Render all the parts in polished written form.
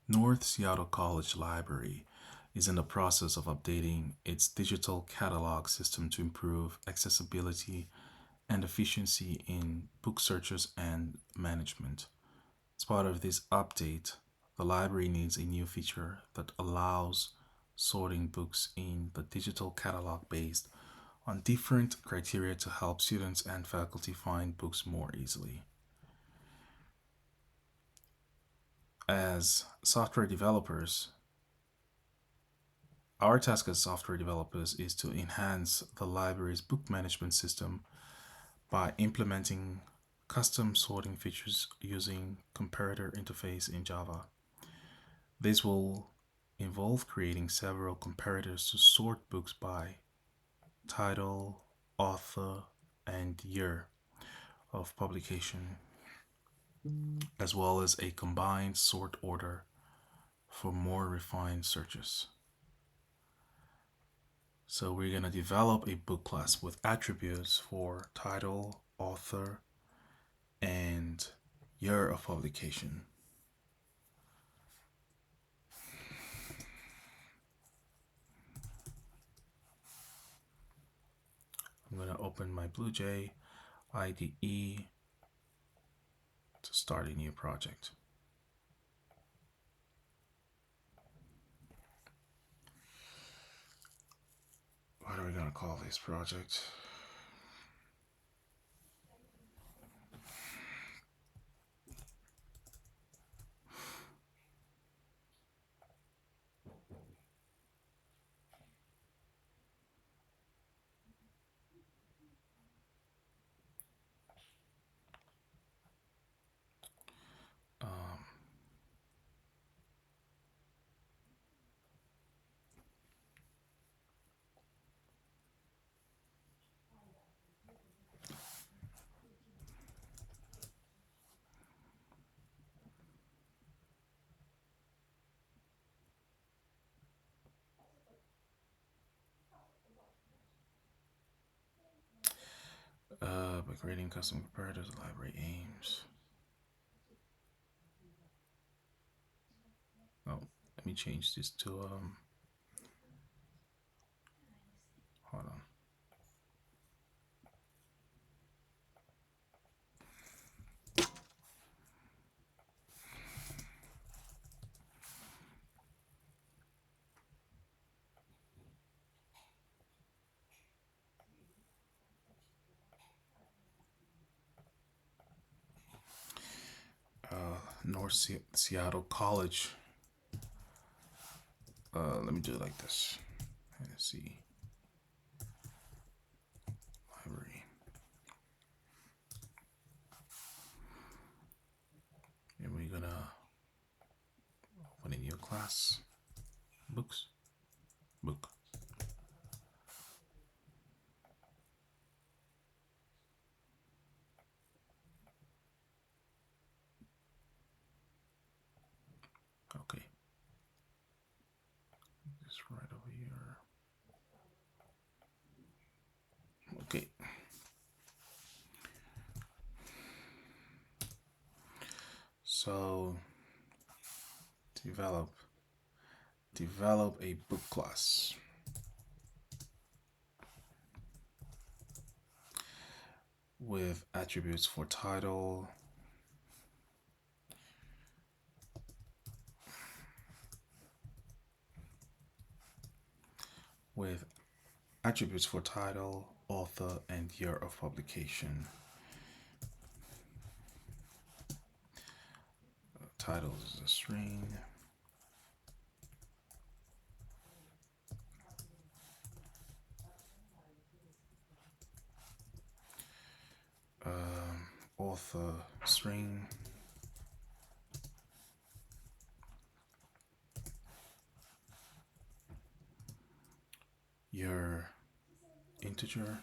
North Seattle College Library is in the process of updating its digital catalog system to improve accessibility and efficiency in book searches and management. As part of this update, the library needs a new feature that allows sorting books in the digital catalog based on different criteria to help students and faculty find books more easily. As software developers, our task as software developers is to enhance the library's book management system by implementing custom sorting features using Comparator interface in Java. This will involve creating several comparators to sort books by title, author, and year of publication, as well as a combined sort order for more refined searches. So we're going to develop a book class with attributes for title, author, and year of publication. I'm going to open my BlueJ IDE to start a new project. What are we going to call this project? Um, by creating custom comparators, the library aims. Oh, let me change this to hold on. Seattle College. Let me do it like this. Let's see. Library. And we're gonna open a new class. Books. Book. Okay. This right over here. Okay. So develop develop a book class with attributes for title, with attributes for title, author, and year of publication. Title is a string. Author string. Your integer.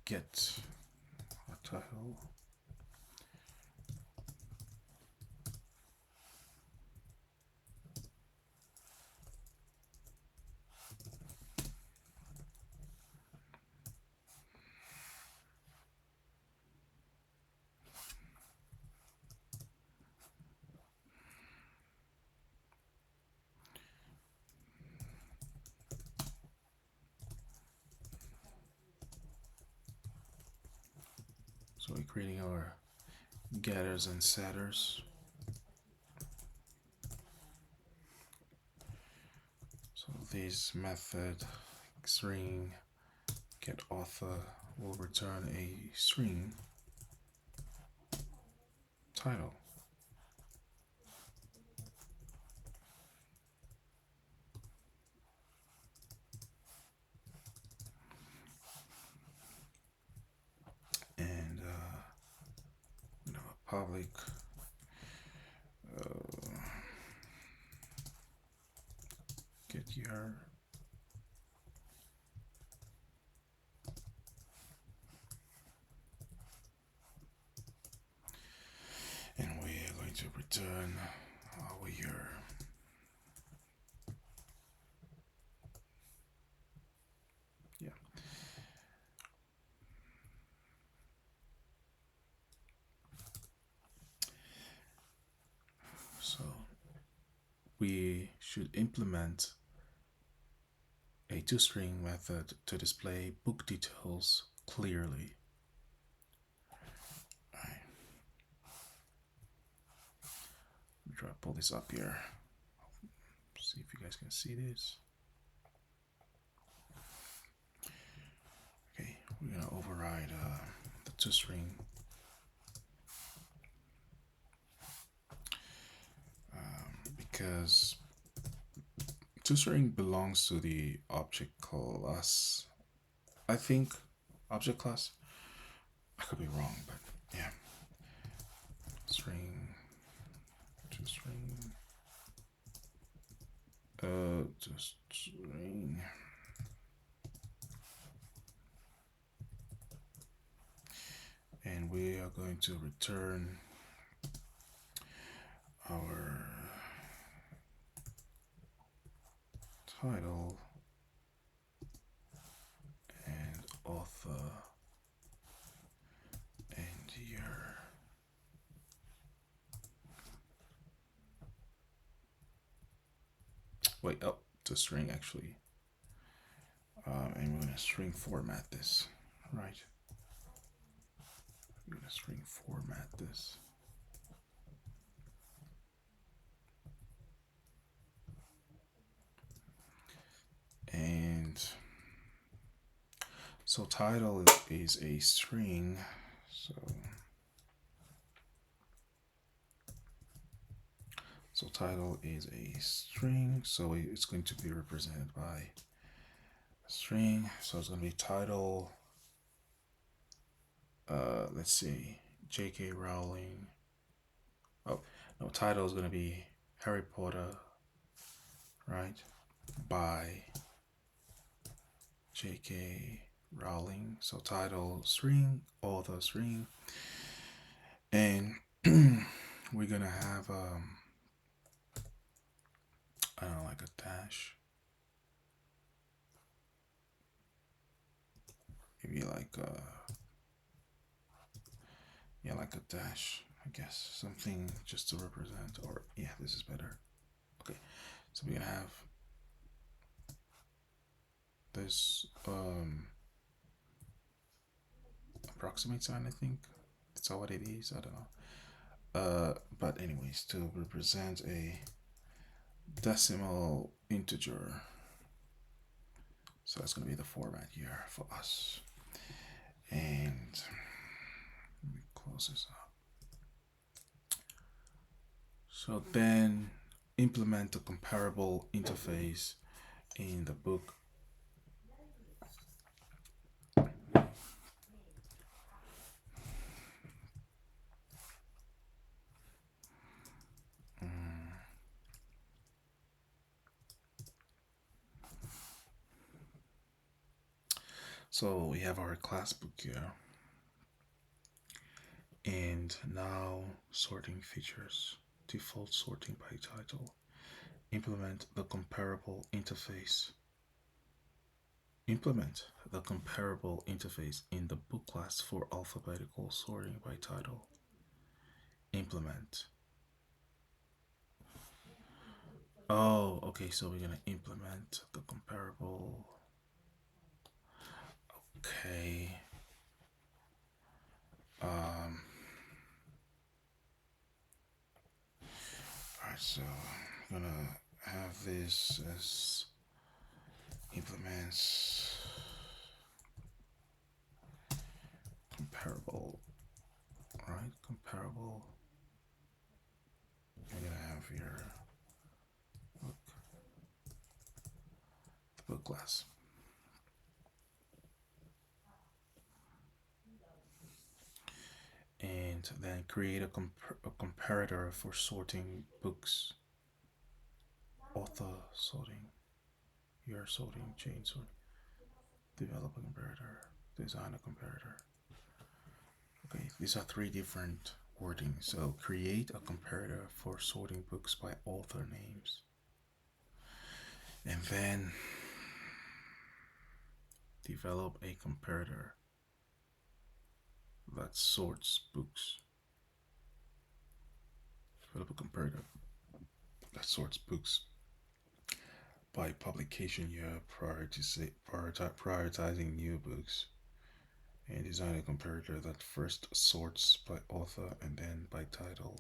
get our title. So we're creating our getters and setters. So this method string get author will return a string title. And a public get your and we are going to return our year. Yeah. So we should implement a toString method to display book details clearly. Right. Let me try to pull this up here. See if you guys can see this. Okay, we're gonna override the toString because toString belongs to the object class. I think object class. I could be wrong, but yeah. String toString. toString. And we are going to return our title and author and year. Wait, oh, toString actually. And we're gonna string format this, right? We're gonna string format this. And so title is a string. So title is a string. So it's going to be represented by a string. So it's going to be title. Let's see, J.K. Rowling. Oh no, title is going to be Harry Potter, right? By J.K. Rowling. So title string, author string, and we're gonna have I don't know, like a dash, maybe like yeah, like a dash, I guess, something just to represent. Or yeah, this is better. Okay, so we're gonna have this approximate sign, I think that's all what it is. I don't know. But anyways, to represent a decimal integer. So that's going to be the format here for us. And let me close this up. So then implement a comparable interface in the book. So we have our class book here. And now sorting features. Default sorting by title. Implement the comparable interface. Implement the comparable interface in the book class for alphabetical sorting by title. Implement. Oh, okay, so we're gonna implement the comparable. Okay. Um, alright, so I'm gonna have this as implements comparable. Alright, comparable. You're gonna have your book, the book class. And then create a comparator for sorting books. Author sorting, your sorting, chain sorting. Develop a comparator, design a comparator. Okay, these are three different wordings. So create a comparator for sorting books by author names. And then develop a comparator that sorts books. Develop a comparator that sorts books by publication year, prioritizing new books, and design a comparator that first sorts by author and then by title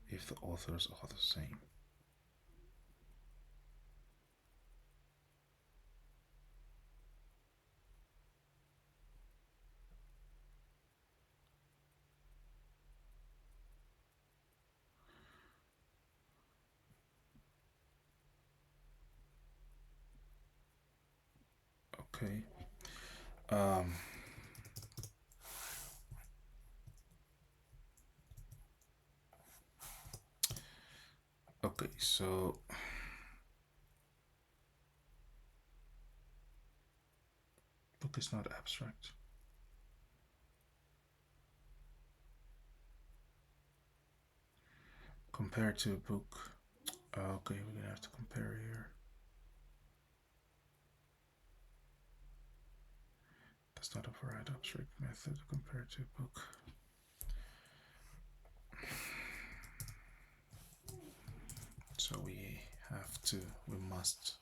if the authors are the same. Okay. Um, okay, so book is not abstract. Compared to a book. Okay, we're gonna have to compare here. That's not a right abstract method compared to a book. So we must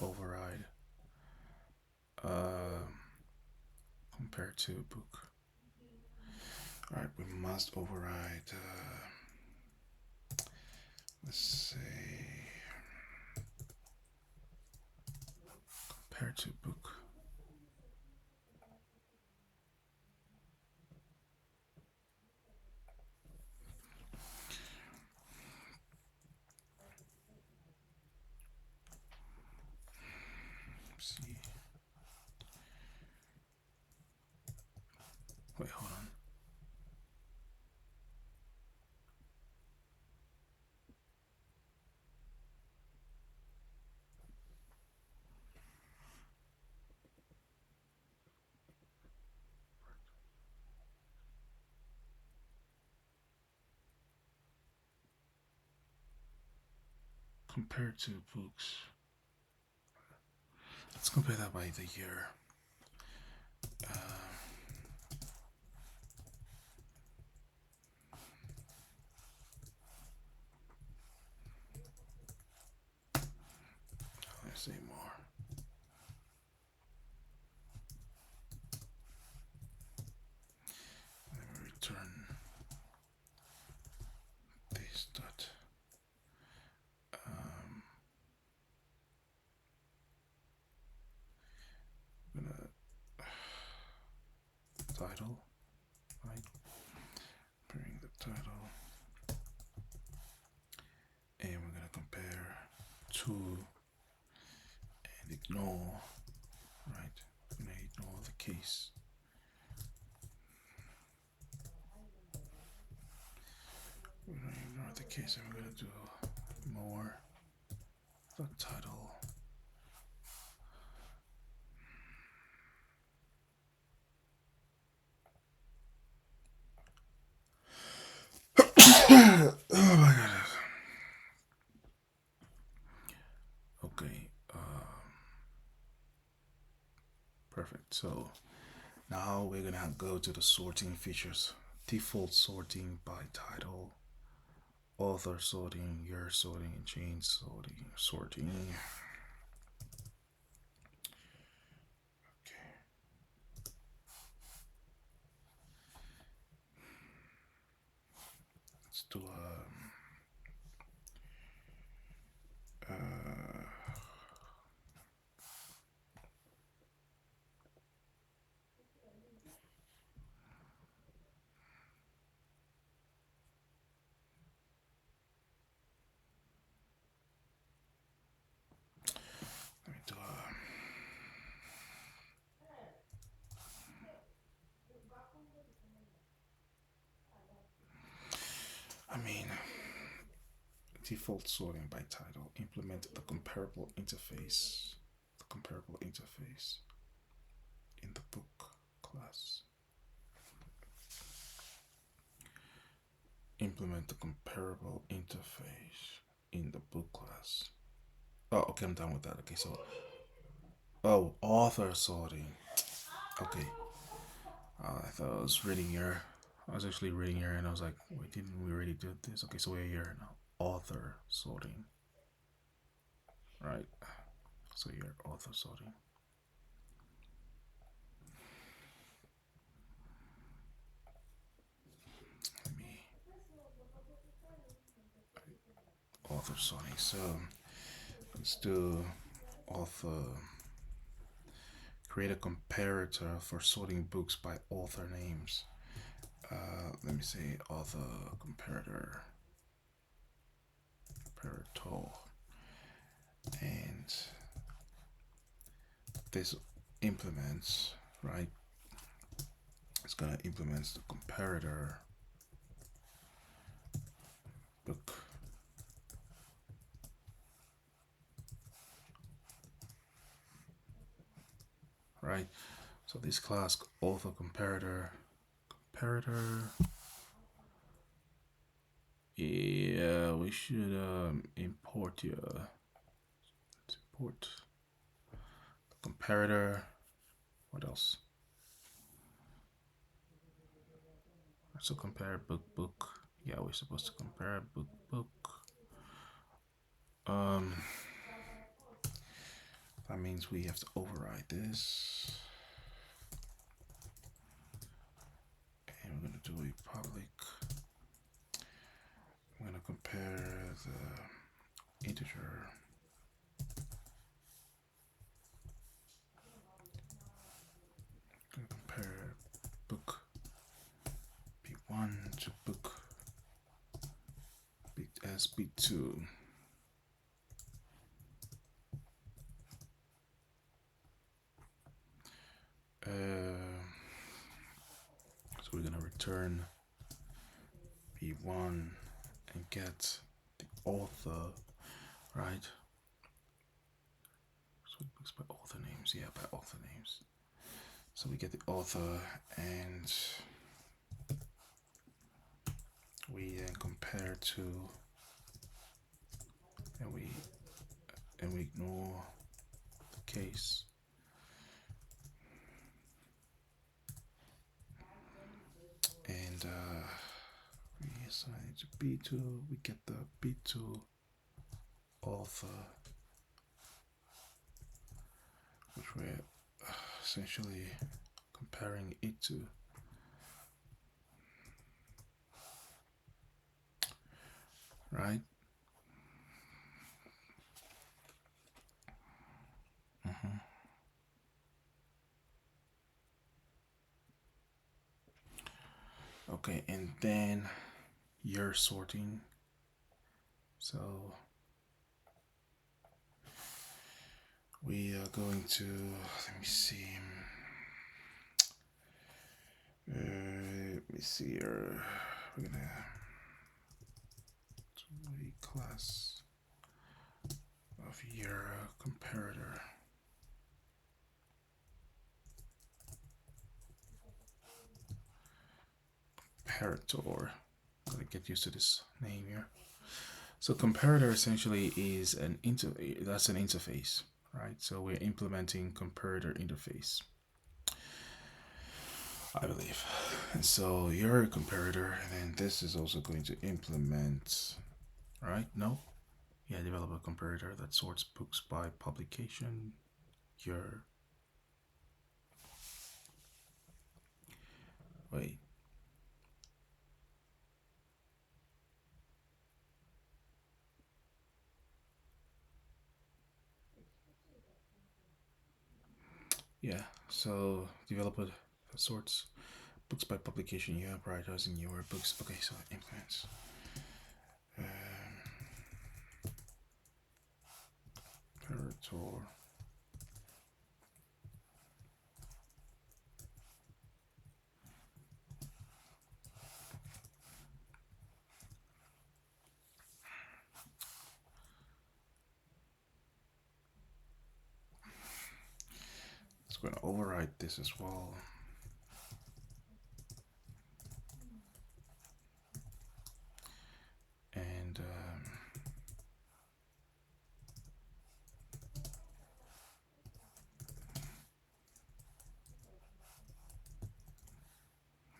override compared to a book. Alright, we must override, let's say, compared to a book. Let's see. Wait, hold on. Compared to books. Let's compare that by the year. Let's say more. Let me return this dot. Gonna title, right? Comparing the title, and we're gonna compare to and ignore, right? We're gonna ignore the case. We're gonna ignore the case, and we're gonna do more the title. So now we're gonna go to the sorting features. Default sorting by title, author sorting, year sorting, chain sorting. Okay. Let's do let me do I mean, default sorting by title. Implement the comparable interface. The comparable interface in the book class. Implement the comparable interface in the book class. Oh, okay, I'm done with that. Okay, so author sorting. Okay, I thought I was reading here. I was actually reading here, and I was like, wait, didn't we already do this? Okay, so we're here now. Author sorting, right? So here, author sorting. Let me author sorting. So let's do author. Create a comparator for sorting books by author names. Let me say author comparator. Comparator. And this implements, right? It's gonna implement the comparator book. Right? So this class author comparator. Yeah, we should import here. Let's import the comparator. What else? So compare book. Yeah, we're supposed to compare book. That means we have to override this. And we're gonna do a public. I'm gonna compare the integer. I'm gonna compare book P1 to book as P2. So we're gonna return P1 and get the author, right? So books by author names, yeah, by author names. So we get the author and we then compare to, and we ignore the case. And we assign it to B2, we get the B2 author, which we're essentially comparing it to. Right? Okay, and then year sorting. So we are going to, let me see. Let me see here. We're gonna do a class of year comparator. Comparator. I'm gonna get used to this name here. So comparator essentially is that's an interface, right? So we're implementing comparator interface. I believe. And so you're a comparator, and then this is also going to implement, right? No? Yeah, develop a comparator that sorts books by publication. Your wait. Yeah, so developer that sorts books by publication. You are prioritizing your books. Okay, so implements. Um, Comparator. It's going to override this as well. And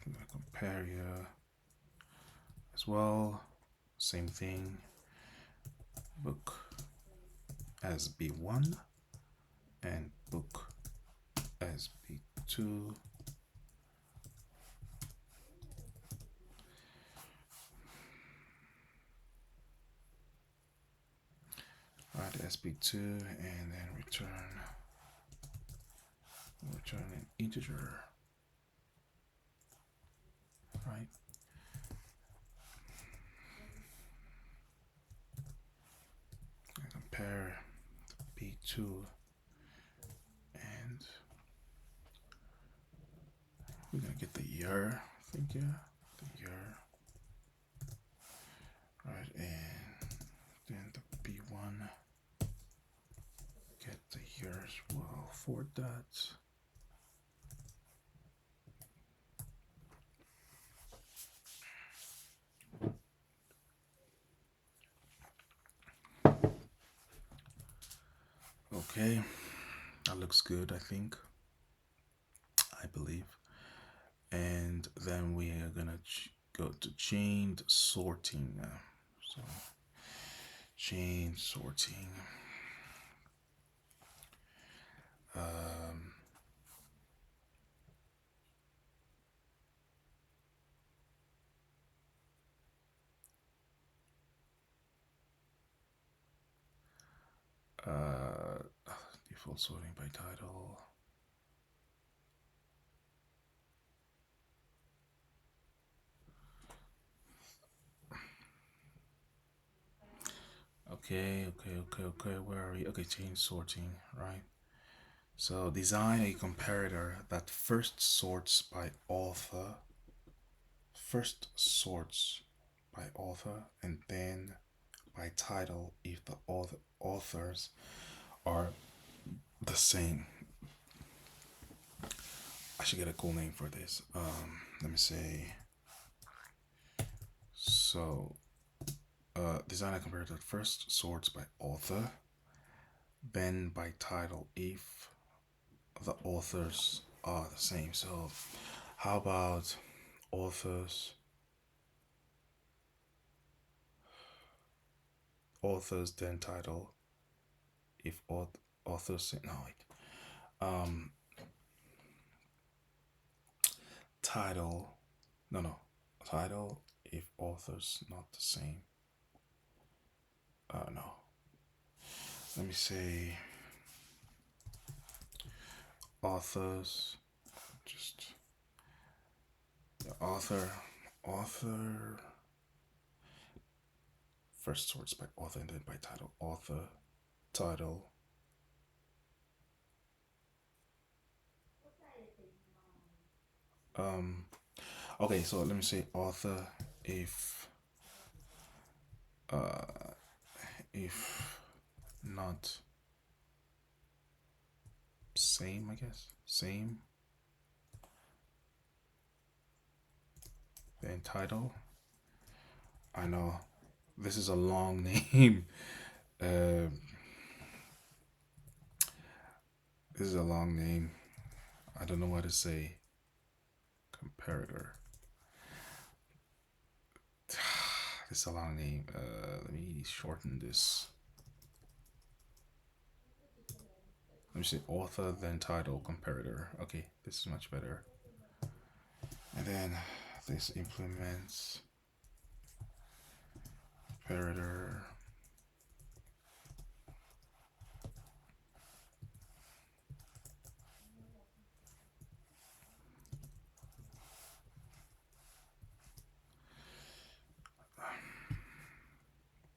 I'm going to compare you as well. Same thing. Book as B1 and book as B2. Right, SB2 and then return an integer, right? And compare B2 and we're gonna get the year, I think, yeah, the year, right? And then the B1 get the year as well for that. Okay, that looks good, I think, I believe. And then we are gonna go to chained sorting. So chain sorting. Um, uh, Default sorting by title. Okay. Where are we? Okay, chain sorting, right? So design a comparator that first sorts by author, and then by title if the authors are the same. I should get a cool name for this. Let me say. So, design a comparator that first sorts by author, then by title if the authors are the same. So, how about authors, authors then title if authors no wait, um, title no title if authors not the same. No, let me say authors just author first sorts by author and then by title. Author, title. Um, okay, so let me say author uh, if not same, I guess. Same. Then title. I know this is a long name. Uh, this is a long name. I don't know what to say. Comparator. This is a long name. Let me shorten this. Let me say author, then title, comparator. Okay, this is much better. And then this implements comparator.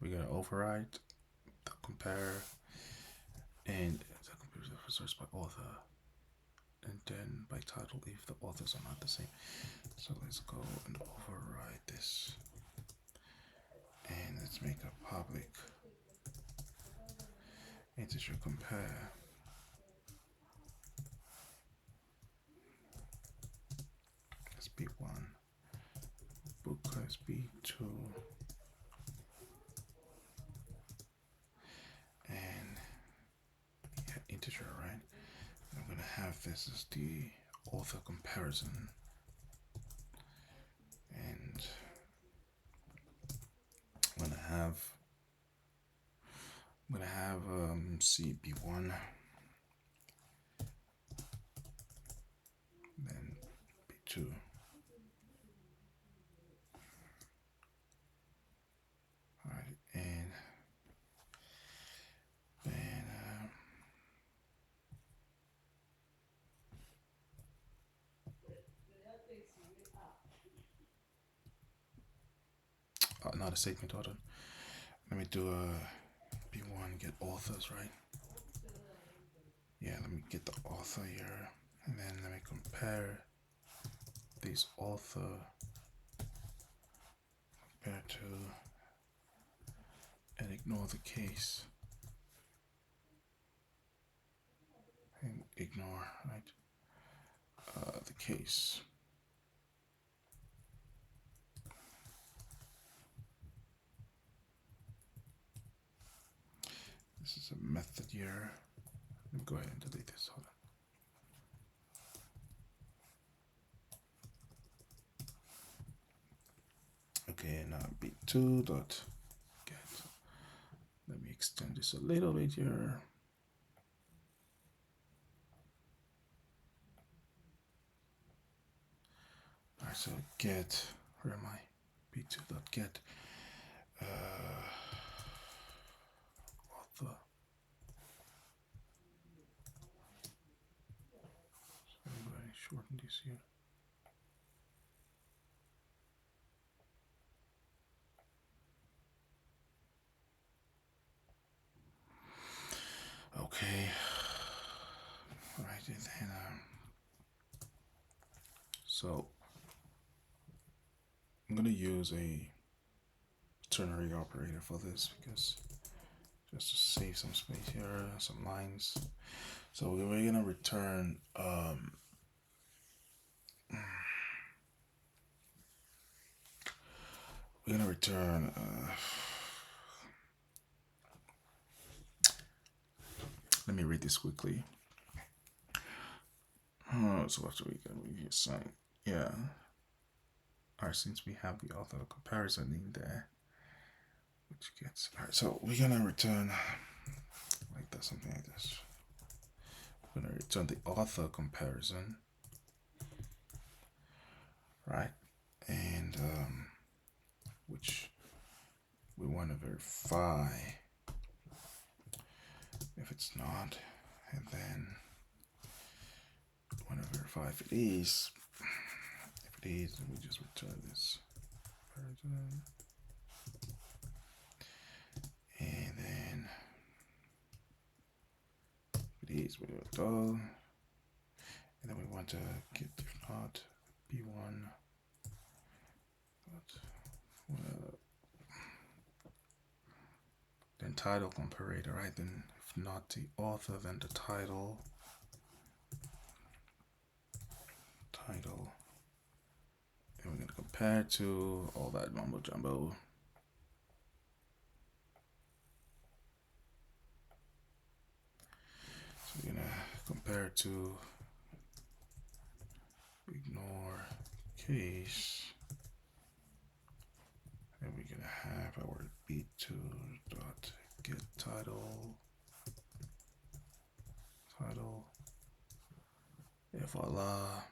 We're gonna override the compare and the computer search by author, and then by title if the authors are not the same. So let's go and override this, and let's make a public integer compare. That's B1, book is B2, and yeah, integer, right? I'm gonna have this as the author comparison, and I'm gonna have CB1, then B2. Alright, and then not a statement order. Let me do a B1 get authors, right? Yeah, let me get the author here, and then let me compare this author compared to, and ignore the case, and ignore, right, the case. This is a method here. Let me go ahead and delete this. Hold on. Okay, now b2 dot get. Let me extend this a little bit here. Alright, so get, where am I? b2 dot get author. So I'm going to shorten this here. Okay. All right, and then so I'm gonna use a ternary operator for this because just to save some space here, some lines. So we're gonna return let me read this quickly. So after we assign, yeah. Alright, since we have the author comparison in there, which gets, alright, so we're gonna return like that, something like this. We're gonna return the author comparison, right? And which we want to verify if it's not, and then want to verify if it is. If it is, then we just return this comparison. And then if it is, we do it all. And then we want to get, if not, B1. Then title comparator, right? Then if not the author, then the title. And we're going to compare to all that mumbo jumbo. So we're going to compare to ignore case, and we're gonna have our B2 dot get title, and voila.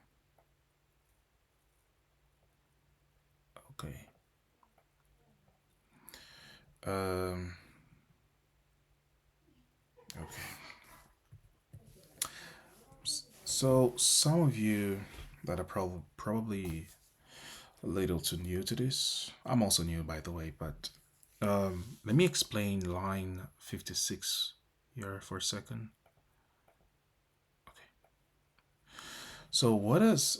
Okay. Okay. So some of you that are probably a little too new to this. I'm also new, by the way, but let me explain line 56 here for a second. Okay. So what is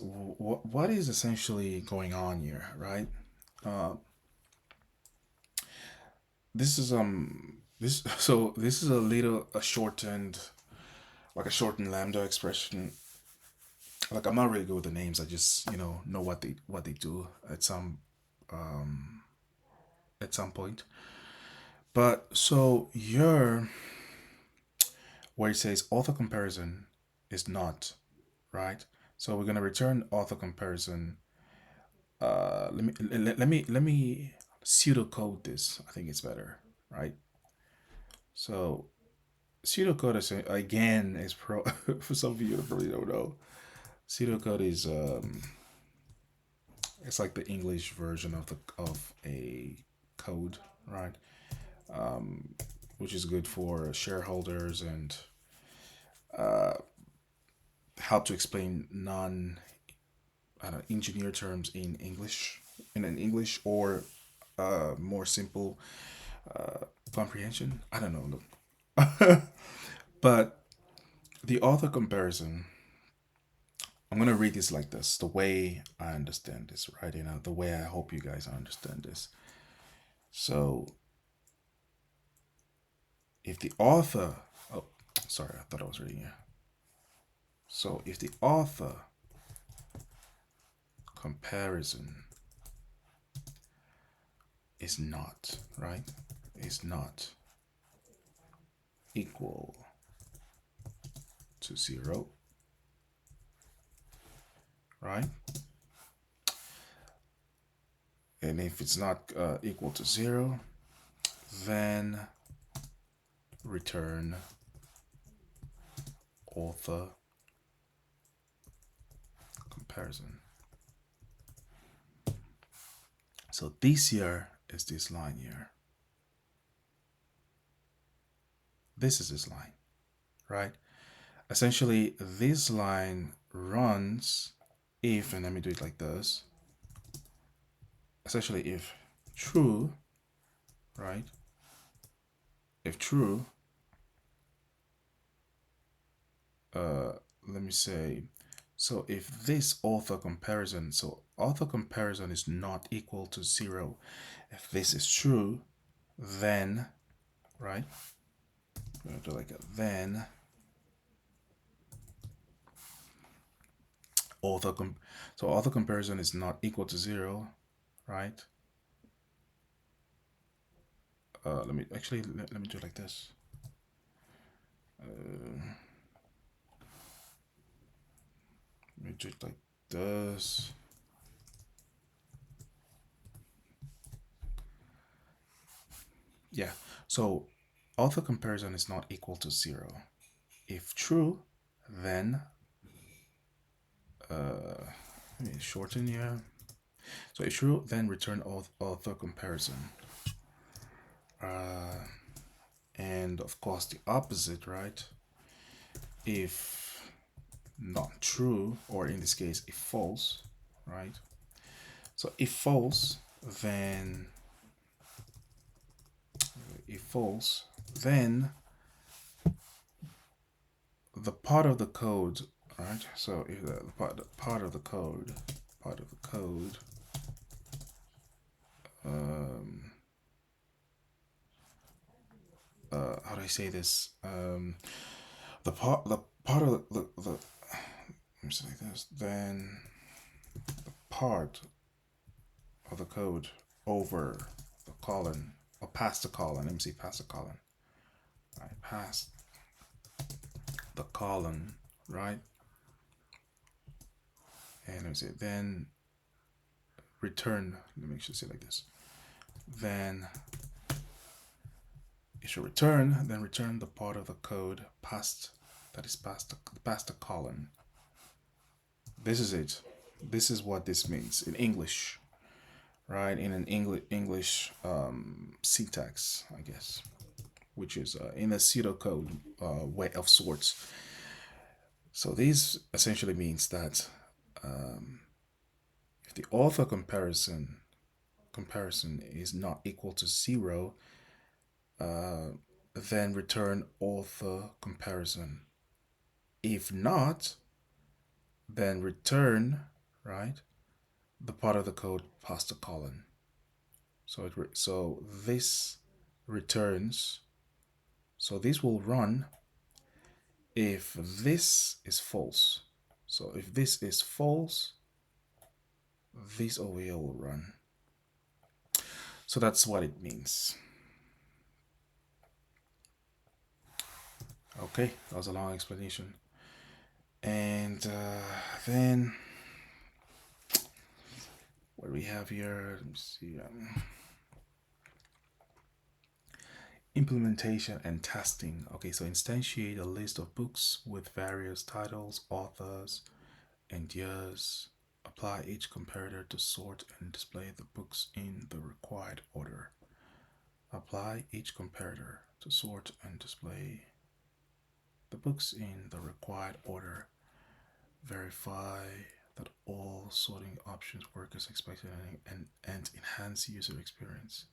essentially going on here, right? Uh, this is a little a shortened like a shortened lambda expression. Like I'm not really good with the names. I just know what they do at some point. But so here where it says author comparison is not right. So we're gonna return author comparison. Let me pseudocode this. I think it's better, right? So pseudocode is again is pro for some of you that probably don't know. Pseudocode is it's like the English version of a code, right? Which is good for shareholders and help to explain non engineer terms in English, in an English or more simple comprehension. I don't know, look. But the author comparison, I'm gonna read this like this, the way I understand this, right? The way I hope you guys understand this. So if the author, oh, sorry, I thought I was reading it. So if the author comparison is not, right? Is not equal to 0, right? And if it's not equal to 0, then return author comparison. So this here is this line here. This is this line, right? Essentially, this line runs if, and let me do it like this. Essentially, if true, right? If true, let me say, so if this author comparison, so author comparison is not equal to 0, if this is true, then, right? We're gonna do like a then so author comparison is not equal to 0, right? Let me actually let me do it like this. Let me do it like this. Yeah. So author comparison is not equal to 0. If true, then let me shorten here. So if true, then return author comparison. And of course the opposite, right? If not true, or in this case, if false, right? So if false, then the part of the code, right? So if the part of the code, how do I say this? The part of the let me say like this. Then the part of the code over the colon or past the colon. Let me see, past the colon. Right, past the colon, right? And let me see. Then return, let me actually say it like this, then it should return, then return the part of the code past, that is past the colon. This is it. This is what this means in English, right? In an English syntax, I guess, which is in a pseudocode way of sorts. So this essentially means that if the author comparison is not equal to 0, then return author comparison. If not, then return, right, the part of the code past the colon. So so this returns. So this will run if this is false. So if this is false, this over here will run. So that's what it means. Okay, that was a long explanation. And then what do we have here? Let me see. Implementation and testing. Okay, so instantiate a list of books with various titles, authors, and years. Apply each comparator to sort and display the books in the required order. Apply each comparator to sort and display the books in the required order. Verify that all sorting options work as expected and enhance user experience.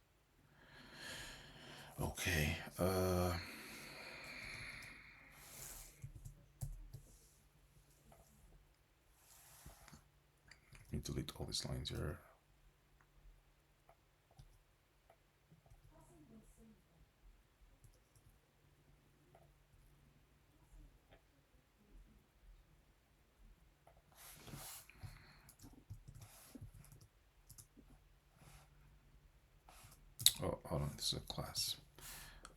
Okay. Let me delete all these lines here. Oh, hold on. This is a class.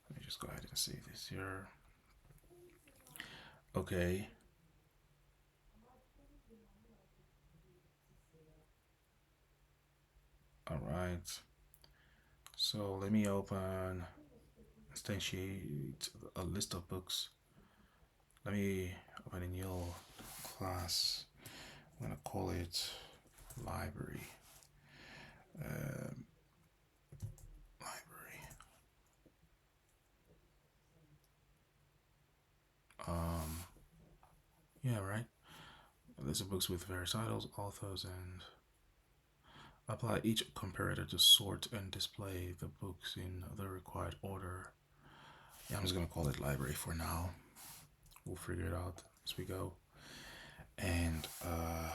Let me just go ahead and save this here. Okay. All right. So let me instantiate a list of books. Let me open a new class. I'm gonna call it library. Library. Yeah, right. A list of books with various titles, authors, and apply each comparator to sort and display the books in the required order. Yeah, I'm just gonna call it library for now. We'll figure it out as we go. And I'm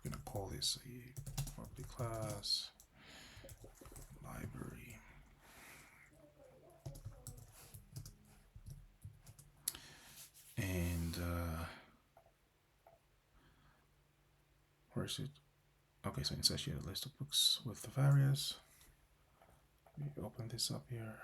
gonna call this a public class library. And where is it? Okay, so instantiate a list of books with the various. Let me open this up here.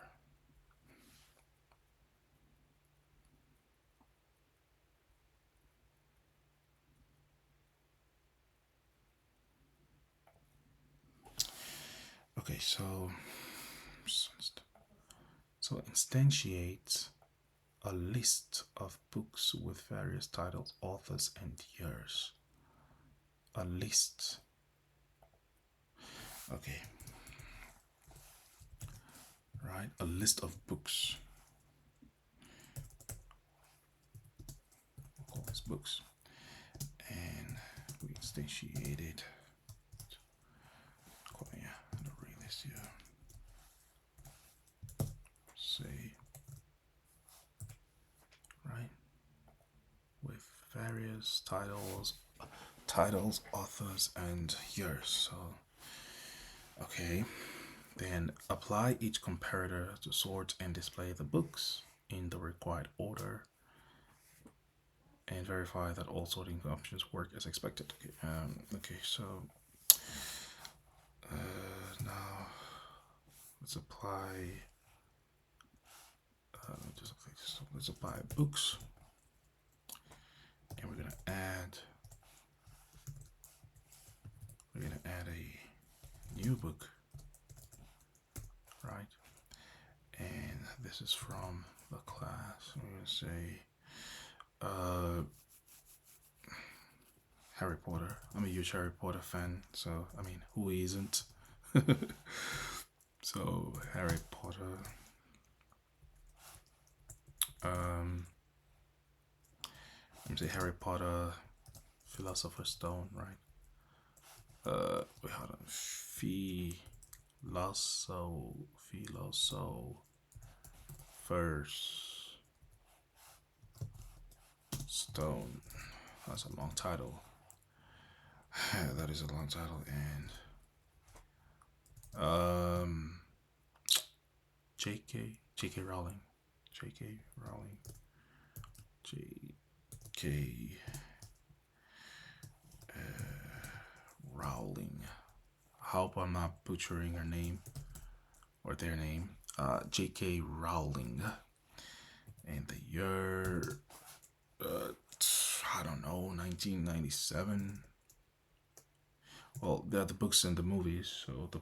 Okay, so instantiate a list of books with various titles, authors, and years. A list. Okay. Right, a list of books. We'll call this books. And we instantiated. Yeah, I'm gonna read this here. Say, right, with various titles, authors, and years. So, okay, then apply each comparator to sort and display the books in the required order, and verify that all sorting options work as expected. Okay, so now let's apply. Let's apply books, and we're gonna add new book, right? And this is from the class. I'm gonna say uh, Harry Potter. I'm a huge Harry Potter fan, so I mean, who isn't? So Harry Potter. Um, let me say Harry Potter, Philosopher's Stone, right? Wait, hold on. Philosopher's Stone. That's a long title. That is a long title, and J.K. Rowling, J.K. Rowling, J.K. Rowling. I hope I'm not butchering her name or their name. J.K. Rowling, and the year, I don't know, 1997. Well, they're the books and the movies, so the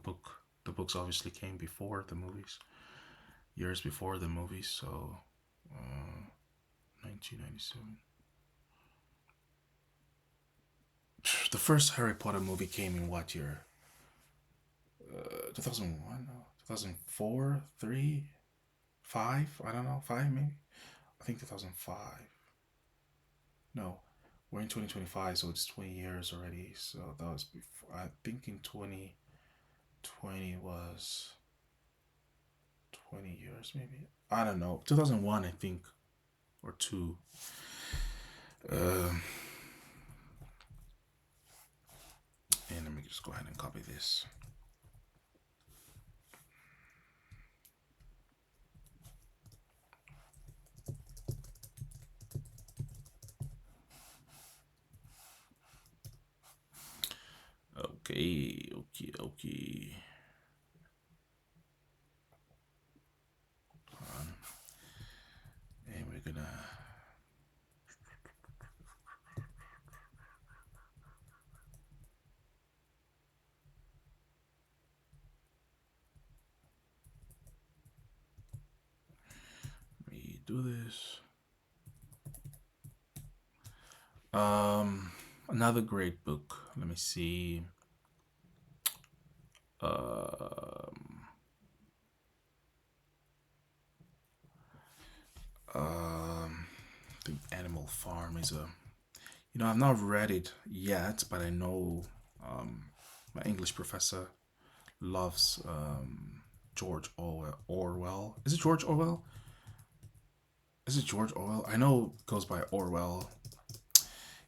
books obviously came before the movies, years before the movies. So, 1997. The first Harry Potter movie came in what year? 2001, no, 2004, 3, 5. I don't know, 5 maybe. I think 2005. No, we're in 2025, so it's 20 years already. So that was before. I think in 2020 was 20 years maybe. I don't know. 2001, I think, or two. Um, and let me just go ahead and copy this. Okay. And we're gonna. Do this. Another great book. Let me see. Um, I think Animal Farm is a. I've not read it yet, but I know my English professor loves George Orwell. Is it George Orwell? Is it George Orwell? I know it goes by Orwell.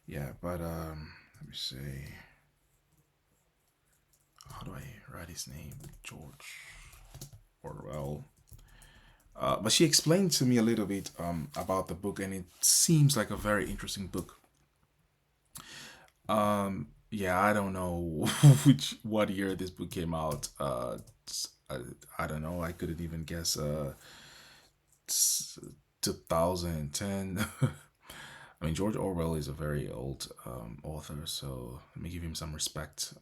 Yeah, but let me see. How do I write his name? George Orwell. But she explained to me a little bit about the book, and it seems like a very interesting book. Yeah, I don't know what year this book came out. I, I don't know. I couldn't even guess. 2010. I mean, George Orwell is a very old author, so let me give him some respect.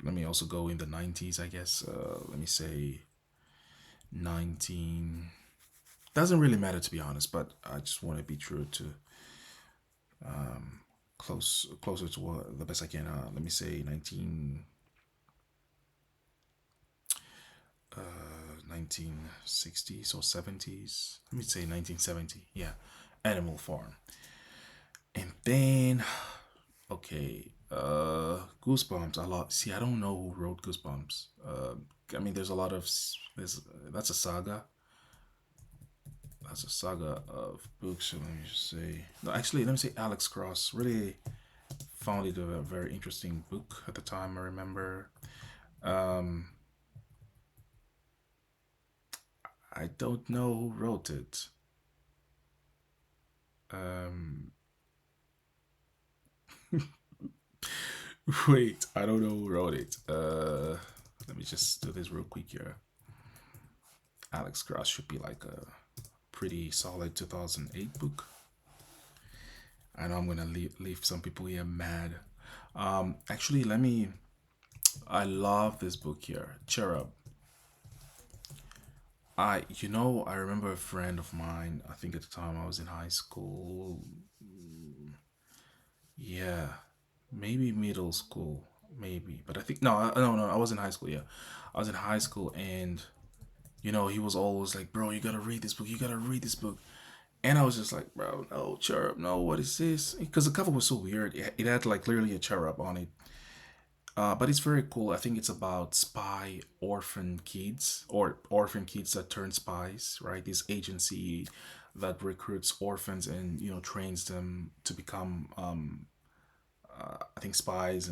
Let me also go in the 90s, I guess. Let me say 19. Doesn't really matter to be honest, but I just want to be true to closer to what the best I can. Let me say 1960s or 70s. Let me say 1970. Yeah, Animal Farm. And then, okay, Goosebumps. A lot. See, I don't know who wrote Goosebumps. I mean, there's a lot of there's that's a saga. That's a saga of books. So let me just say. No, actually, let me say Alex Cross. Really found it a very interesting book at the time. I remember. Um, I don't know who wrote it. Um, wait, I don't know who wrote it. Let me just do this real quick here. Alex Cross should be like a pretty solid 2008 book. I know I'm gonna leave some people here mad. Actually, let me. I love this book here, Cherub. I remember a friend of mine. I think at the time I was in high school. Yeah, maybe middle school, maybe. But I think no, no. I was in high school. Yeah, I was in high school, and he was always like, "Bro, you gotta read this book. You gotta read this book." And I was just like, "Bro, no, cherub, no. What is this?" Because the cover was so weird. It had like literally a cherub on it. But it's very cool. I think it's about spy orphan kids or orphan kids that turn spies, right? This agency that recruits orphans and trains them to become I think spies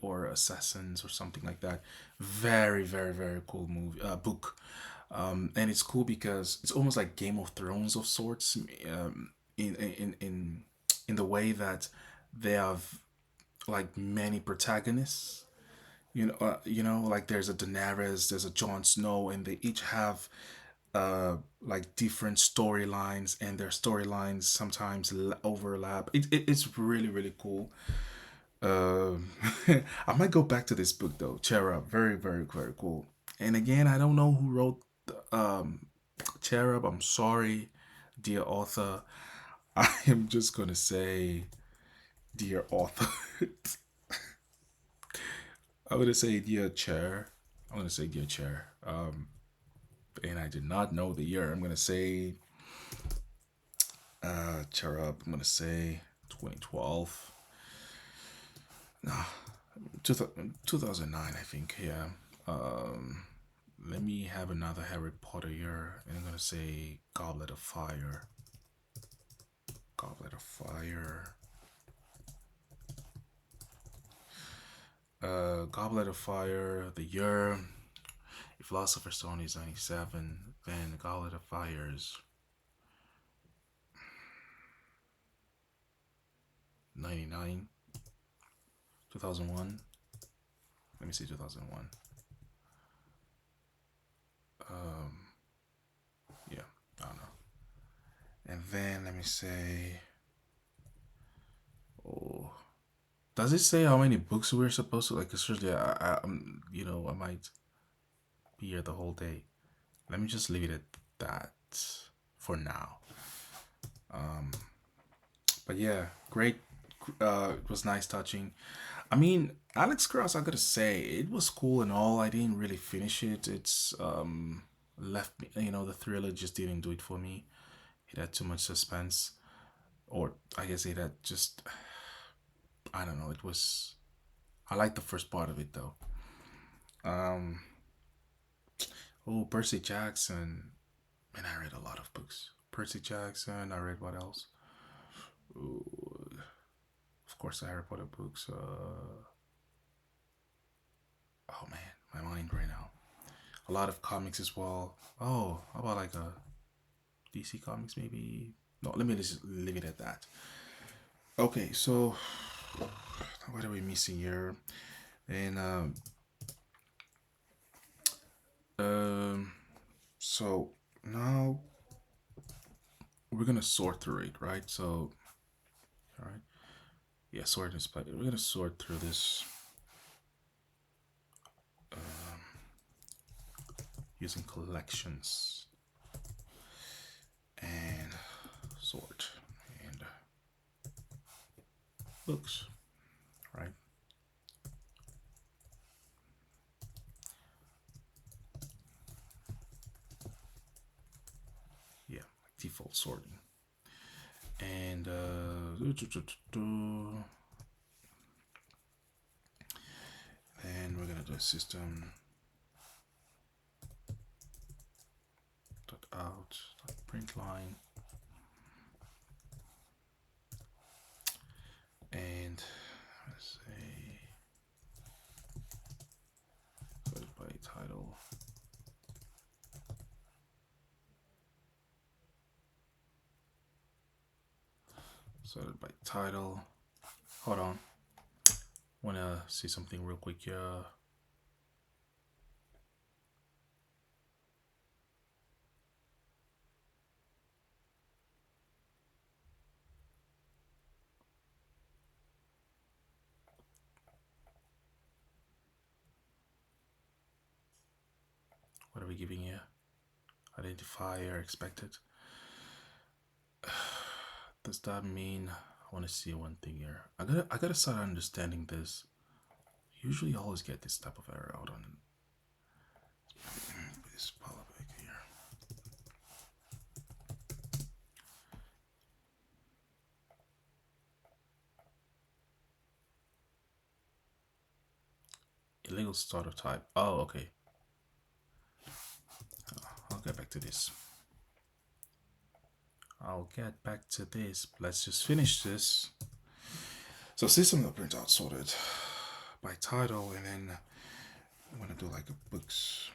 or assassins or something like that. Very very very cool book, and it's cool because it's almost like Game of Thrones of sorts, in the way that they have like many protagonists. Like there's a Daenerys, there's a Jon Snow, and they each have like different storylines, and their storylines sometimes overlap. It's really really cool. Um, I might go back to this book though. Cherub, very, very, very cool. And again, I don't know who wrote Cherub. I'm sorry, dear author. I am just gonna say, dear author. I'm gonna say, dear chair. I'm gonna say, dear chair. And I did not know the year. I'm gonna say, Cherub. I'm gonna say 2012. Nah, 2009, I think. Yeah. Um, Let me have another Harry Potter here, and I'm gonna say Goblet of Fire. Goblet of Fire. Goblet of Fire. The year. If Philosopher's Stone is 97, then Goblet of Fire is 99. 2001. Let me see 2001. Um, yeah, I don't know. And then let me say, oh, does it say how many books we're supposed to like? Cause seriously, I might be here the whole day. Let me just leave it at that for now. But yeah, great. It was nice touching. I mean, Alex Cross, I gotta say, it was cool and all. I didn't really finish it. It's left me, the thriller just didn't do it for me. It had too much suspense, or I guess it had just, I don't know. It was. I like the first part of it though. Um, oh, Percy Jackson. Man, I read a lot of books. Percy Jackson. I read what else? Ooh, of course, the Harry Potter books. Oh man, my mind right now. A lot of comics as well. Oh, how about like a DC Comics maybe? No, let me just leave it at that. Okay, so what are we missing here? And um, so now we're gonna sort through it, right? So, all right, yeah, sort and split. We're gonna sort through this using collections and sort and books, right? Yeah, default sorting. And then we're gonna do a system dot out dot print line, and let's say sorted by title. Sorted by title. Hold on. Wanna see something real quick here. we giving you? Identifier expected. Does that mean I want to see one thing here? I gotta start understanding this. Usually, I always get this type of error out on this back here. Illegal starter type. Oh, okay. I'll get back to this. I'll get back to this. Let's just finish this. So system will print out sorted by title, and then I'm gonna do like a books,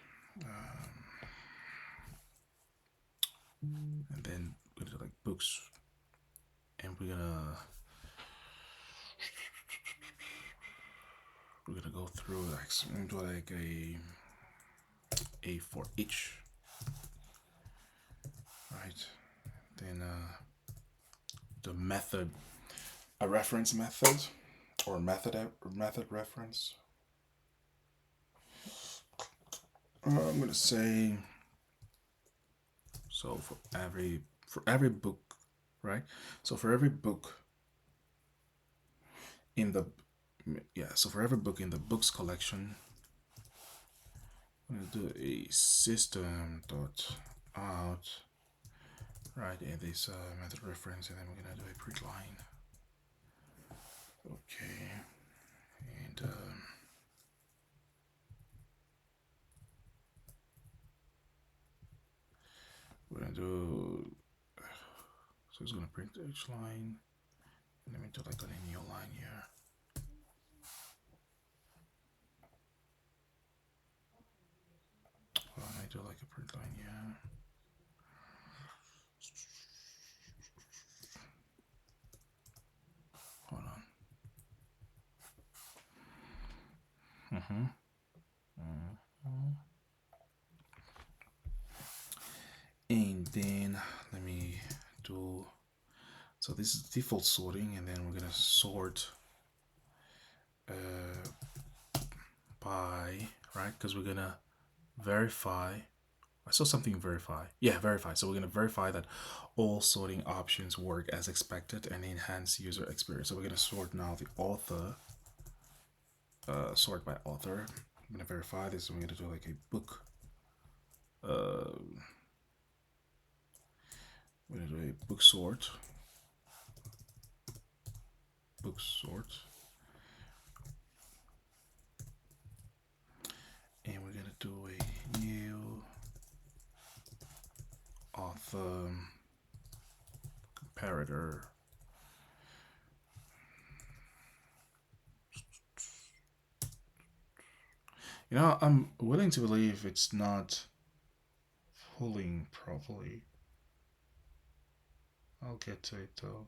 and then we're gonna do like books, and we're gonna go through like do like a for each, right? Then the method, a reference method, or method reference. I'm gonna say so for every book, right? So for every book in the so for every book in the books collection, I'm gonna do a system dot out, right? And this method reference, and then we're gonna do a print line. Okay, and we're gonna do, so it's gonna print each line, and let me do like a linear line here. Well, I do like a print line here. Hold on. And then let me do, so this is default sorting, and then we're gonna sort by, right, because we're gonna verify. I saw something verify. Yeah, verify. So we're gonna verify that all sorting options work as expected and enhance user experience. So we're gonna sort now the author, sort by author. I'm gonna verify this, and we're gonna do like a book. We're gonna do a book sort. Book sort. And we're gonna do a new author comparator. You know, I'm willing to believe it's not pulling properly. I'll get to it though.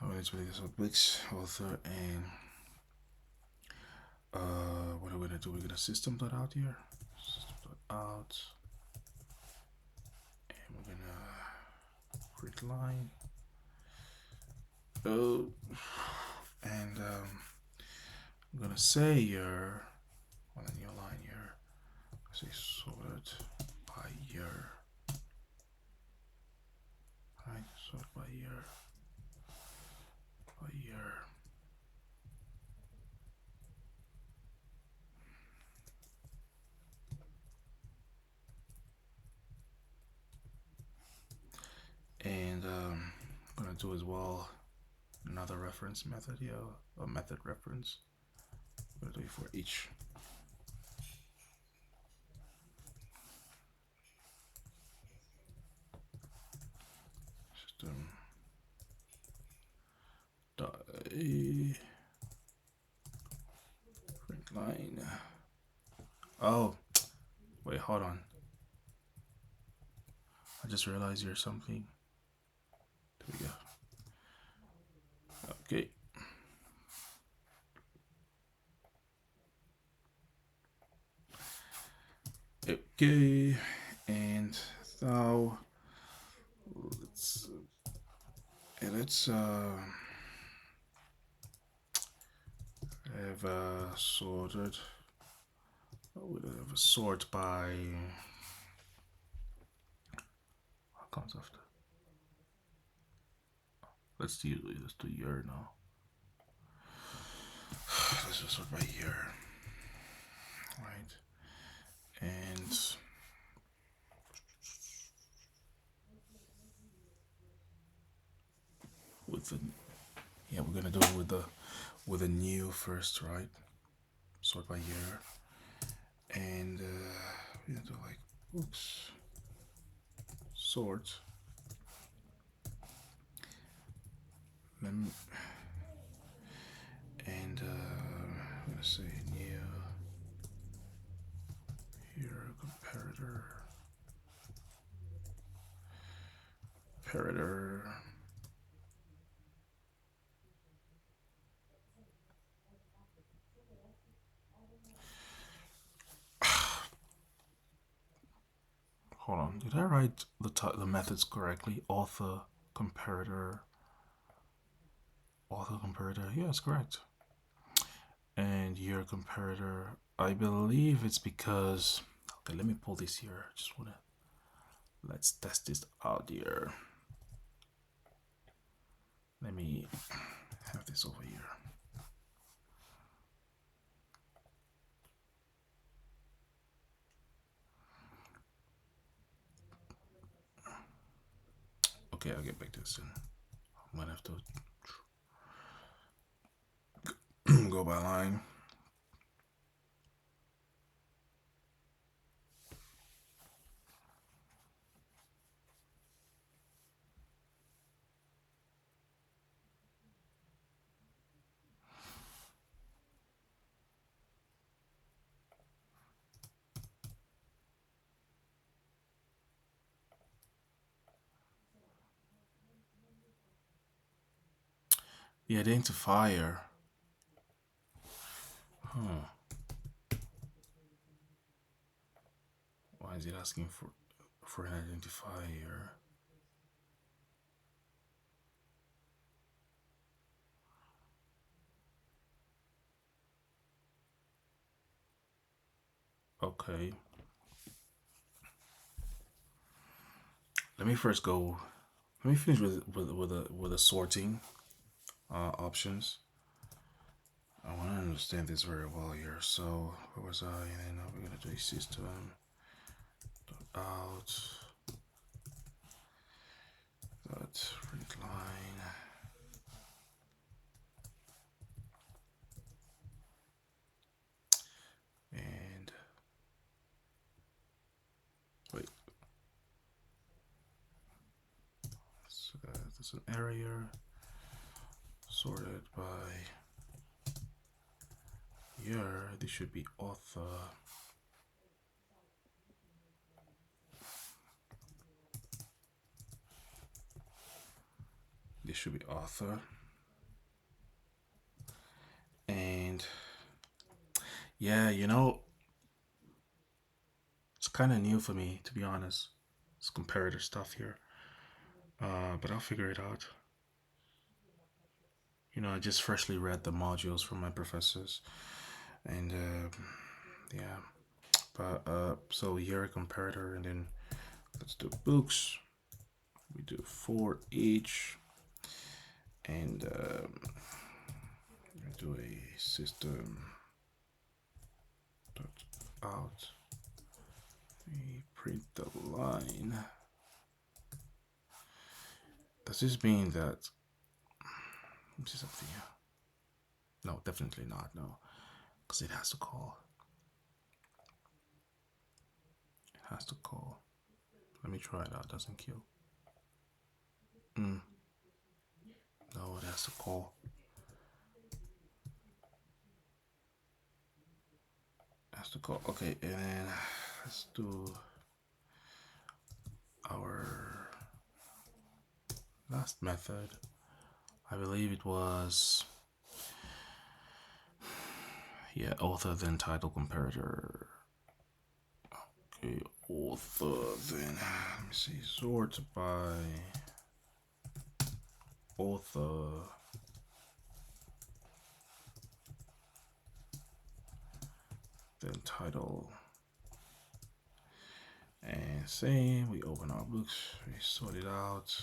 I'm willing to believe this books, author, and what are we gonna do? We're gonna system that out here. System that out. And we're gonna print line. Oh, and I'm gonna say here on a new line here, say sorted by year. Right, sorted by year. By year. And I'm gonna do as well another reference method here, a method reference. I'm gonna do it for each. System print line. Oh, wait, hold on. I just realized here's something. There we go. Okay. Okay, and now let's have sorted We'll have a sort by. What comes after? Let's do year now. Let's just sort by year, right? And with the we're gonna do it with the new first, right? Sort by year, and we're gonna do like oops sort. Mem- and I'm gonna say new here comparator. Hold on, did I write the methods correctly? Comparator, author comparator. Yeah, it's correct. And year comparator. I believe it's because. Okay, let me pull this here. Just wanna let's test this out here. Let me have this over here. Okay, I'll get back to this. I'm gonna have to go by line. The identifier. Huh. Why is it asking for an identifier? Okay. Let me first go. Let me finish with the sorting options. I want to understand this very well here. So where was I? And then now we're gonna do a system out dot print line. And wait, so there's an area sorted by year. This should be author. This should be author. And yeah, it's kind of new for me, to be honest. It's comparative stuff here. But I'll figure it out. I just freshly read the modules from my professors. And yeah. But so year comparator, and then let's do books. We do for each. And do a system dot out. We print the line. Does this mean that? Let me see something here. No, definitely not. No, because it has to call. It has to call. Let me try it out. Doesn't kill. No, it has to call. It has to call. Okay, and then let's do our last method. I believe it was author then title comparator. Okay, author then let me see, sort by author. then title. And same, we open our books, we sort it out.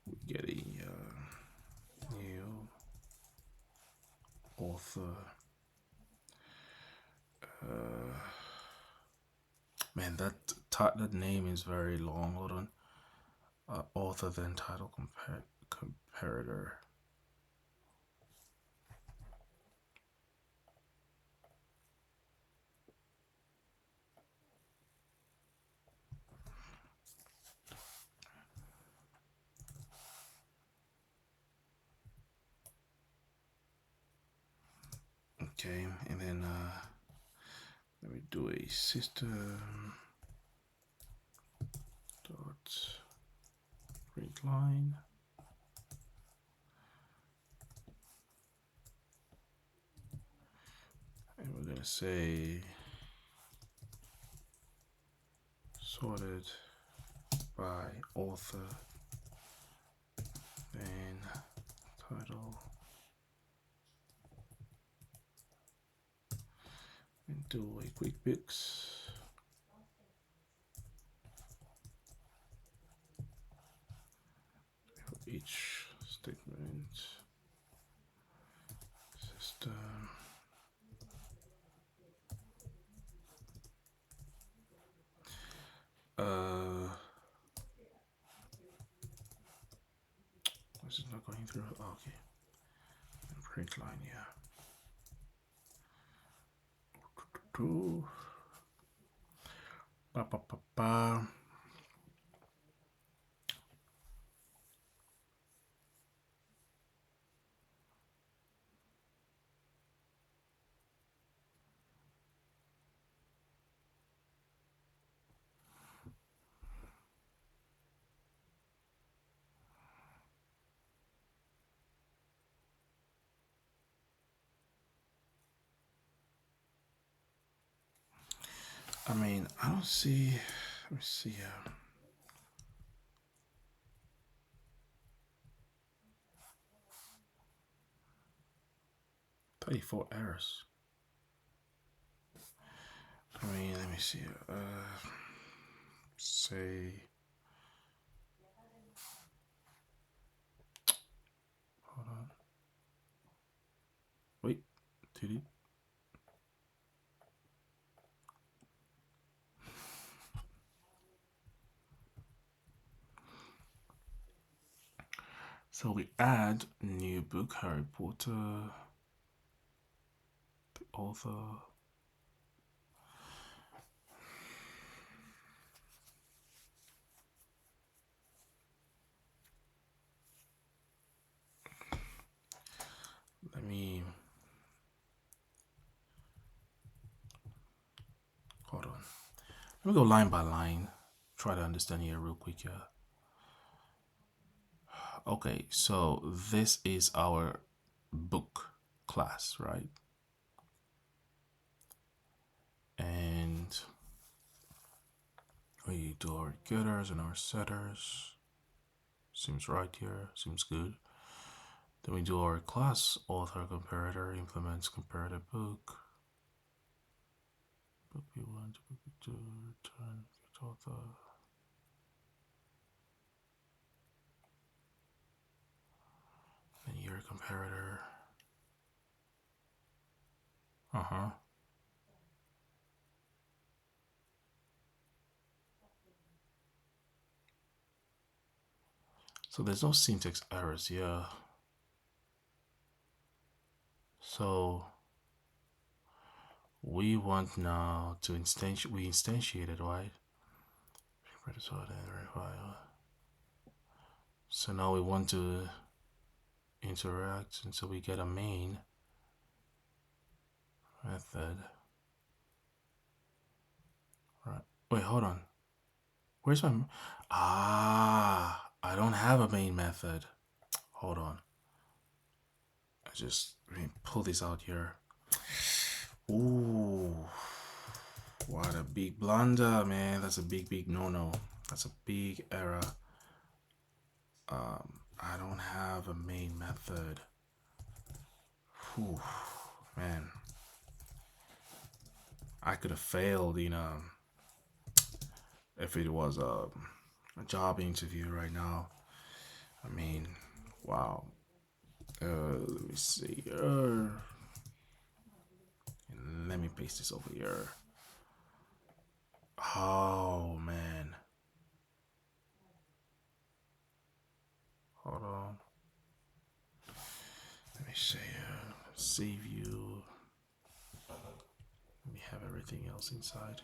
We get a new author. Man, that name is very long. Hold on. Author then title comparator. Okay, and then let me do a system dot print line. And we're gonna say sorted by author, then title, and do a quick fix. For each statement, system. This is not going through. Oh, okay. And print line, yeah. Ba, ba, ba, ba. I mean, I don't see. Let me see. 34 errors. I mean, let me see. Say. Hold on. Wait. Did it? So we add new book, Harry Potter, the author. Let me hold on. Let me go line by line. Try to understand here real quick. Yeah. Okay, so this is our book class, right? And we do our getters and our setters. Seems right here. Seems good. Then we do our class author comparator implements comparative book. Book P1 to book P2 return author. And your comparator. Uh-huh. So there's no syntax errors, yeah. So we want now to instantiate it, right? So now we want to interact, and so we get a main method. Right. Wait, hold on. Where's my... I don't have a main method. Hold on. Let me pull this out here. Ooh. What a big blunder, man. That's a big no-no. That's a big error. I don't have a main method. Whew, man. I could have failed, if it was a job interview right now. I mean, wow. Let me see. Let me paste this over here. Oh man. Hold on. Let me say, save you. Let me have everything else inside.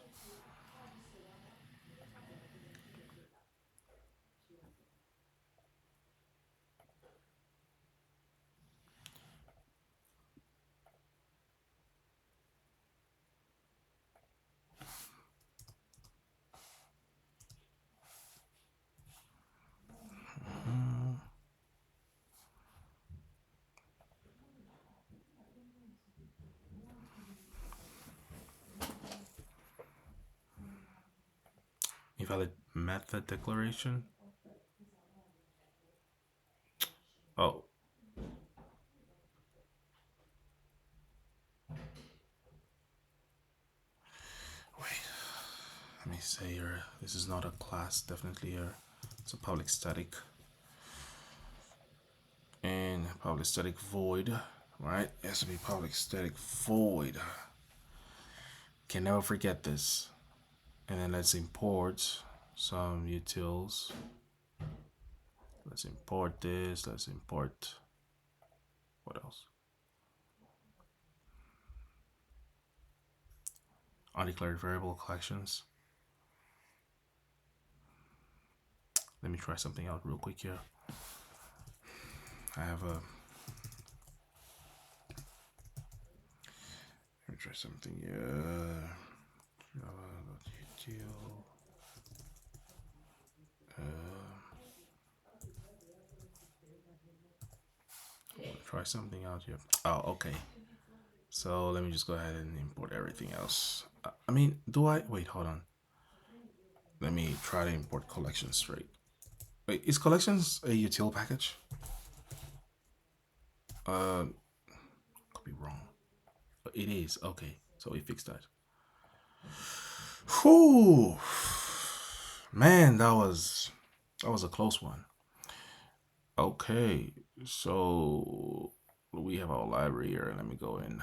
Mm, Invalid method declaration. Oh, wait. Let me say here. This is not a class, definitely here. It's a public static. And public static void, right? It has to be public static void. Can never forget this. And then let's import some utils. Let's import this. Let's import what else? Undeclared variable collections. Let me try something out real quick here. I have a. Let me try something. Java.util. Try something out here. Oh, okay. So let me just go ahead and import everything else. I mean, do I? Wait, hold on. Let me try to import collections straight. Wait, is collections a util package? Uh, could be wrong. But it is. Okay, so we fixed that. Whew. Man, that was a close one. Okay, so we have our library here. Let me go and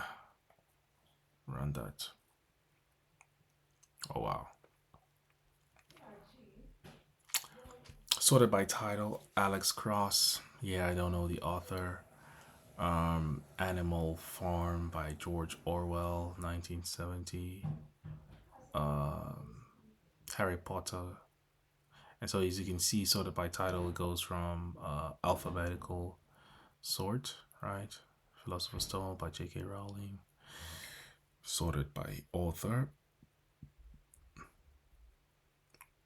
run that. Oh wow. Sorted by title, Alex Cross. Yeah, I don't know the author. Animal Farm by George Orwell, 1970. Harry Potter. And so, as you can see, sorted by title, it goes from alphabetical sort, right? Philosopher's Stone by J.K. Rowling. Sorted by author.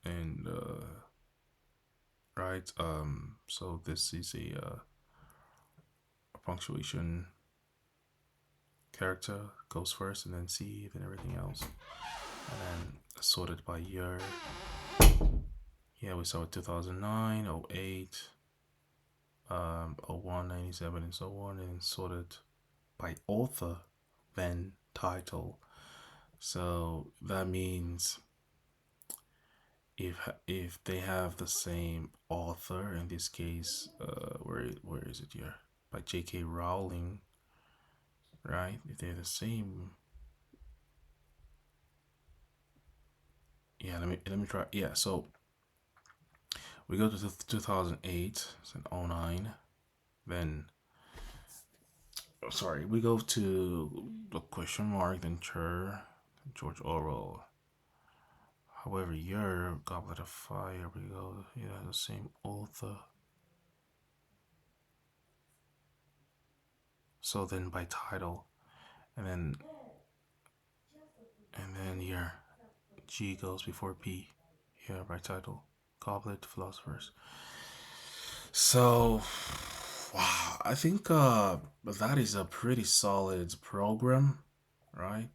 And, right, so this is a punctuation character goes first, and then C, then everything else. And then sorted by year. Yeah, we saw 2009, 08, 01, 97, and so on, and sorted by author, then title. So that means if they have the same author, in this case, where is it here? By J.K. Rowling, right? If they're the same, yeah. Let me try. Yeah, so we go to 2008 and 09, then sorry, we go to the question mark, then George Orwell. However, your Goblet of Fire, we go, yeah, the same author. So then by title, and then here, G goes before P, here by title, Goblet, Philosophers. So, wow, I think that is a pretty solid program, right?